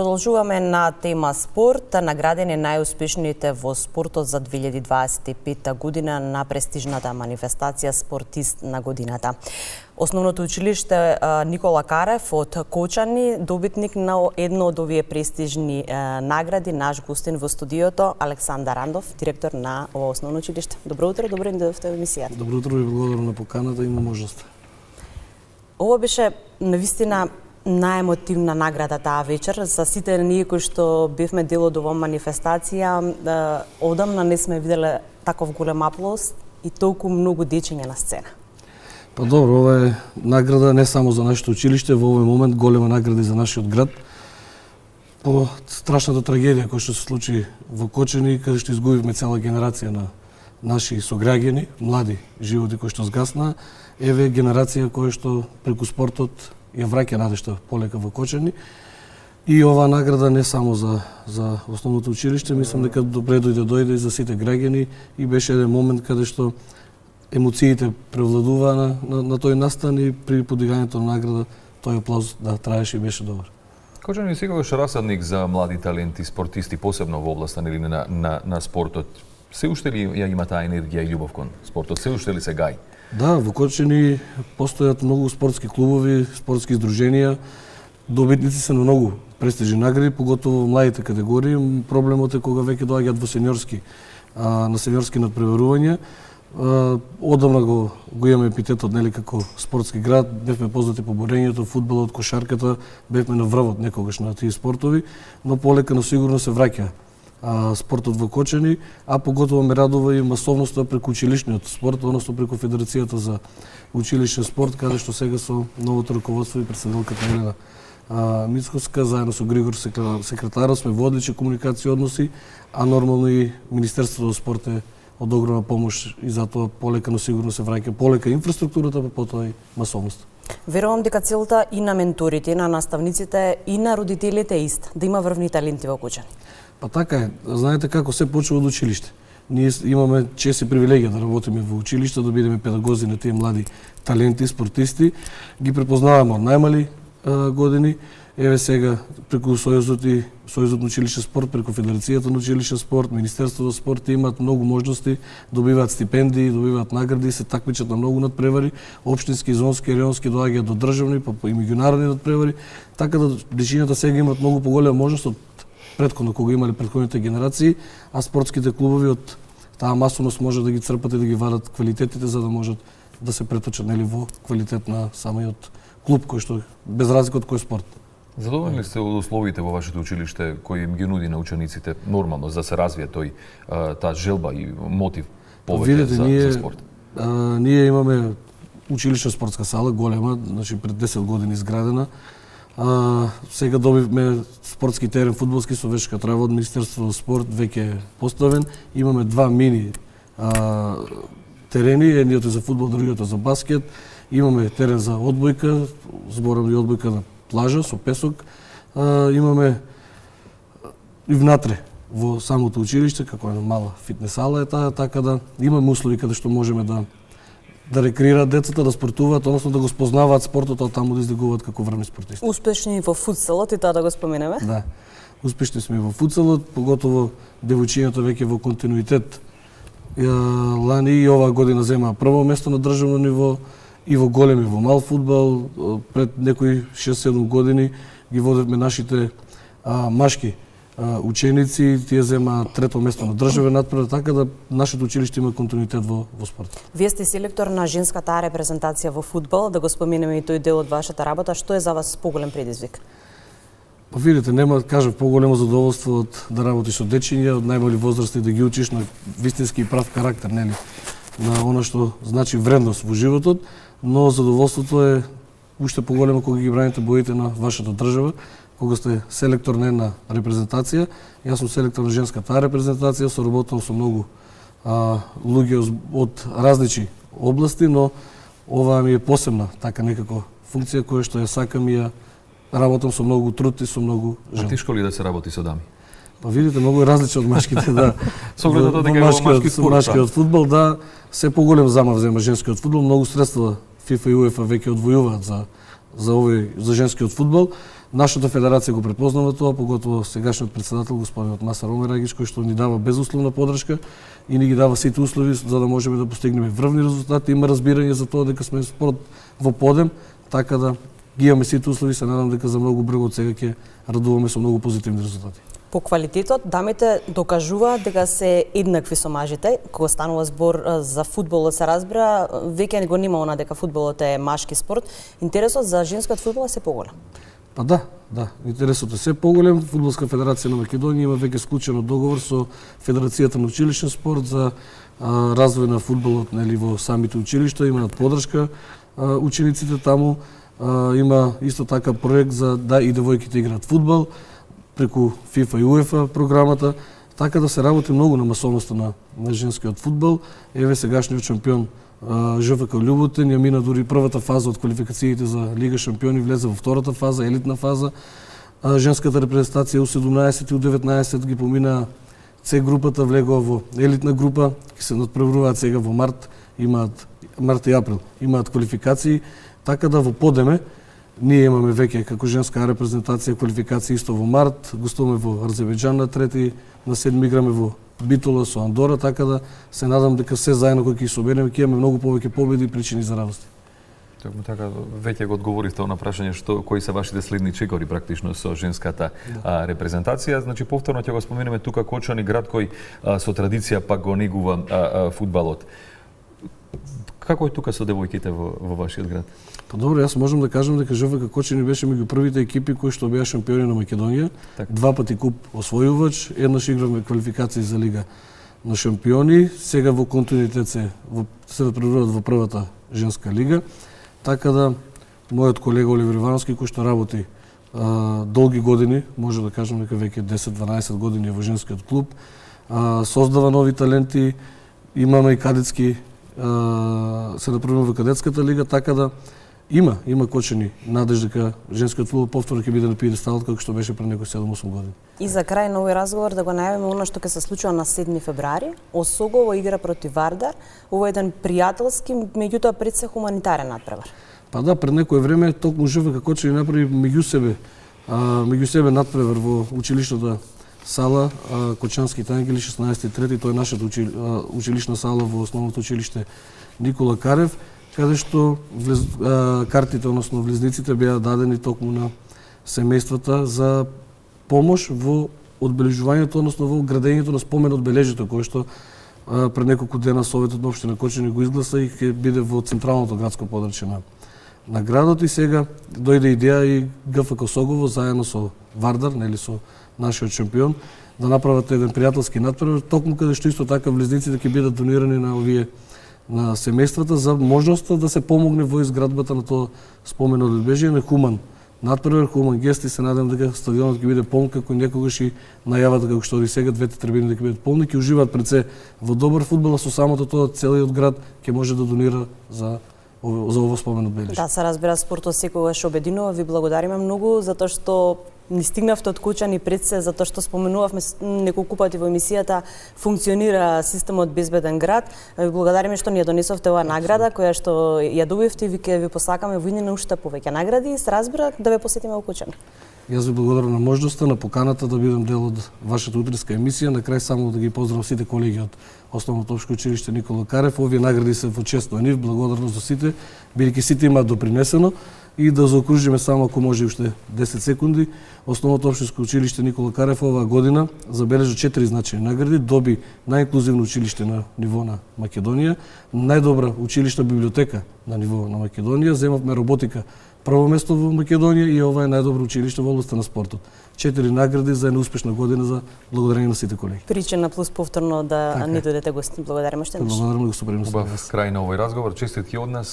Продолжуваме на тема спорт. Наградени најуспешните во спортот за 2025 година на престижната манифестација Спортист на годината. Основното училиште Никола Карев од Кочани, добитник на едно од овие престижни награди, наш гостин во студиото Александар Рандов, директор на ова основно училиште. Добро утро, добро дојдовте во емисијата. Добро утро и благодарам на поканата, има можност. Ова беше навистина најемотивна награда таа вечер. За сите ние кои што бевме дел од оваа манифестација, одамна не сме виделе таков голем аплауз и толку многу дечиња на сцена. Па добро, ова е награда не само за нашето училиште, во овој момент голема награда и за нашиот град. По страшната трагедија која што се случи во Кочани, каде што изгубивме цела генерација на наши сограѓани, млади животи кои што згасна, еве генерација која што преку спортот ја враќа надежта полека во Кочани. И оваа награда не само за основното училиште, мислам дека добре дојде и за сите граѓани и беше еден момент каде што емоциите превладуваа на тој настан и при подигањето на награда тој аплауз траеше и беше добар. Кочани секогаш расадник за млади таленти, спортисти, посебно во областа на спортот. Се уште ли ја има таа енергија и љубов кон спортот? Се уште ли се гај? Да, во Кочани постојат многу спортски клубови, спортски издруженија, добитници се на многу престижни награди, поготово во младите категории. Проблемот е кога веќе доаѓаат во сениорски, на сениорски надпреварувања. Одамна го имаме епитетот, нели, како спортски град, бевме познати по борењето, фудбалот, кошарката, бевме на врвот некогаш на тие спортови, но полека но сигурно се враќа спортот во Кочани, а поготово ме радува и масовноста преку училишниот спорт, односно преку Федерацијата за училишен спорт, каде што сега со новото раководство и претседателката Елена Мицкоска, заедно со Григор секретарот, сме во одлични комуникации односи, а нормално и Министерството за спорт е од огромна помош и затоа полека но сигурно се враќа полека инфраструктурата, па потоа и масовноста. Верувам дека целта и на менторите, и на наставниците, и на родителите е иста, да има врвни таленти во Кочани. Па така е. Знаете како се почува од училиште. Ние имаме чест и привилегија да работиме во училиште, да бидеме педагози на тие млади таленти, спортисти. Ги препознаваме од најмали години. Еве сега преку Сојузот на училишен спорт, преку Федерацијата на училишен спорт, Министерството за спорт имаат многу можности, добиваат стипендии, добиваат награди, се такмичат на многу надпревари, општински, зонски, районски, доаѓаат до државни, па и меѓународни надпревари, така да дечињата сега имаат многу поголема можност од претходно кога имале претходните генерации, а спортските клубови од таа масовност може да ги црпат и да ги вадат квалитетите за да можат да се преточат нели во квалитет на самиот клуб кој што без разлика од кој спорт. Задоволни ли сте од условите во вашето училиште кои им ги нуди на учениците нормално за да се развие таа желба и мотив повеќе за спорт? Ние имаме училишна спортска сала голема, значи пред 10 години изградена. Сега добивме спортски терен фудбалски со вешка трава од Министерството за спорт, веќе поставен. Имаме два мини терени, едниот е за фудбал, другиот е за баскет. Имаме терен за одбојка, зборам и одбојка на плажа со песок. Имаме и внатре во самото училиште, како една мала фитнес сала е таа, така да имаме услови каде што можеме да рекреираат децата, да спортуваат, односно да го спознаваат спортот, а таму да издигуваат како врвни спортисти. Успешни во футсалот и тоа да го споменеме? Да. Успешни сме во футсалот, поготово девојчињата веќе во континуитет. Лани и оваа година земаа прво место на државно ниво и во голем и во мал фудбал. Пред некои 6-7 години ги водевме нашите машки ученици, тие зема трето место на државен надпревар, така да нашето училиште има континуитет во спортот. Вие сте селектор на женската репрезентација во фудбал, да го споменеме и тој дел од вашата работа. Што е за вас поголем предизвик? Па видите, нема кажав поголемо задоволство од да работиш со дечиња, од најмали возрасти да ги учиш на вистински и прав карактер, нели? На она што значи вредност во животот, но задоволството е уште поголемо кога ги браните боите на вашата држава, кога сте селектор на една репрезентација. Јас сум селектор на женската репрезентација, соработувам со многу луѓе од различни области, но оваа ми е посебна така некако функција која што ја сакам и ја работам со многу труд и со многу жел. Тешко ли да се работи со дами? Па видите, многу е различно од машките, да. Со оглед на тоа дека е машки спорт. Машкиот фудбал, да, се поголем замав зема женскиот фудбал, многу средства FIFA и UEFA веќе одвојуваат за женскиот фудбал, Нашата федерација го препознава тоа, поготово сегашниот председател господинот Масар Омерагич, кој што ни дава безусловна подршка и ни ги дава сите услови за да можеме да постигнеме врвни резултати. Има разбирање за тоа дека сме спорт во подем, така да ги имаме сите услови, се надам дека за многу брзо од сега ќе радуваме со многу позитивни резултати. По квалитетот, дамите докажуваат дека се еднакви со мажите. Кога станува збор за фудбалот, се разбира, веќе го нема она дека фудбалот е машки спорт. Интересот за женскиот фудбал е се поголем. Па да. Интересот е се поголем. Фудбалска федерација на Македонија има веќе склучен договор со Федерацијата на училишен спорт за развој на фудбалот, нели, во самите училишта, имаат подршка учениците таму. Има исто така проект за да и девојките играат фудбал преку ФИФА и УЕФА програмата, така да се работи многу на масовноста на женскиот фудбал. Еве сегашниот шампион ЖФК Љуботин ја мина дури првата фаза од квалификациите за Лига шампиони, влезе во втората фаза, елитна фаза. Женската репрезентација U17 и U19 ги помина С групата, влегува во елитна група, ќе се надпреваруваат сега во март и април, имаат квалификации, така да во подеме ние имаме веќе како женска репрезентација квалификации исто во март, гостуваме во Азербејџан на 3, на 7 играме во Битола со Андора, така да се надам дека се заедно кога ќе собереме ќе имаме многу повеќе победи и причини за радост. Токму така, веќе го одговоривте на прашање кои се вашите следни чекори практично со женската репрезентација. Значи повторно ќе го споменеме тука Кочани, град кој со традиција пак го негува фудбалот. Како е тука со девојките во вашиот град? Па добро, јас можам да кажам дека ЖФК Кочани беше меѓу првите екипи кои што беа шампиони на Македонија. Так. 2 пати куп освојувач, еднаш игравме квалификации за Лига на шампиони, сега во континуитет се преврат во првата женска лига. Така да мојот колега Оливер Ивановски, кој што работи долги години, може да кажам дека веќе 10-12 години во женскиот клуб, создава нови таленти, имаме и кадетски, се направува во кадетската лига, така да има Кочани надеж дека женскиот фудбал повторно ќе биде на пиедесталот како што беше пред некои 7-8 години. И за крај на овој разговор да го најавиме она што ќе се случува на 7 февруари. Осогово игра против Вардар, ова е еден пријателски, меѓутоа пред се хуманитарен надпревар. Па да, пред некое време токму ЖФК Кочани направи меѓу себе надпревар во училишната сала Кочанските ангели 16-3, тоа е нашата училишна сала во основното училиште Никола Карев, каде што картите, односно влезниците беа дадени токму на семејствата за помош во одбележувањето, односно во градењето на спомен одбележито, кое што пред неколку дена Советот на општина Кочани го изгласа и ќе биде во централното градско подрачје на градот. И сега дојде идеја и ГФК Согово заедно со Вардар, нели со нашиот шампион, да направат еден пријателски надпревар, токму каде што исто така влезниците ќе бидат донирани на овие на семејствата за можноста да се помогне во изградбата на тоа спомено одбележие на хуман надпревар, хуман гест, и се надам дека стадионот ќе биде полн како некогаш и најавата како што и сега двете трибини дека бидат полни, ќе уживаат пред се во добар фудбал, а со самото тоа целиот град ќе може да донира за ово спомено одбележие. Да, се разбира, спортот секогаш обединува. Ви благодариме многу затоа што ни стигнавте од Кочани пред се, затоа што споменувавме неколку пати во емисијата функционира системот Безбеден град. Ви благодариме што ни ја донесовте оваа награда која што ја добивте и ви посакаме во иднина уште повеќе награди и се разбира да ве посетиме во Кочани. Јас ви благодарам на можноста, на поканата да бидам дел од вашата утринска емисија. На крај само да ги поздравам сите колеги од Основното општо училиште Никола Карев. Овие награди се во чест на нив, благодарност за сите, бидејќи сите имаат допринесено. И да заокружиме само ако може уште 10 секунди. Основното општинско училиште Никола Карев оваа година забележа 4 значајни награди, доби најинклузивно училиште на ниво на Македонија, најдобра училишна библиотека на ниво на Македонија, земавме роботика прво место во Македонија и ова е најдобро училиште во областта на спортот. 4 награди за една успешна година за благодарение на сите колеги. Причина плюс повторно да ни додете гости. Благодариме што Благодарам, господин Убав крај на овој разговор. Честитки од нас.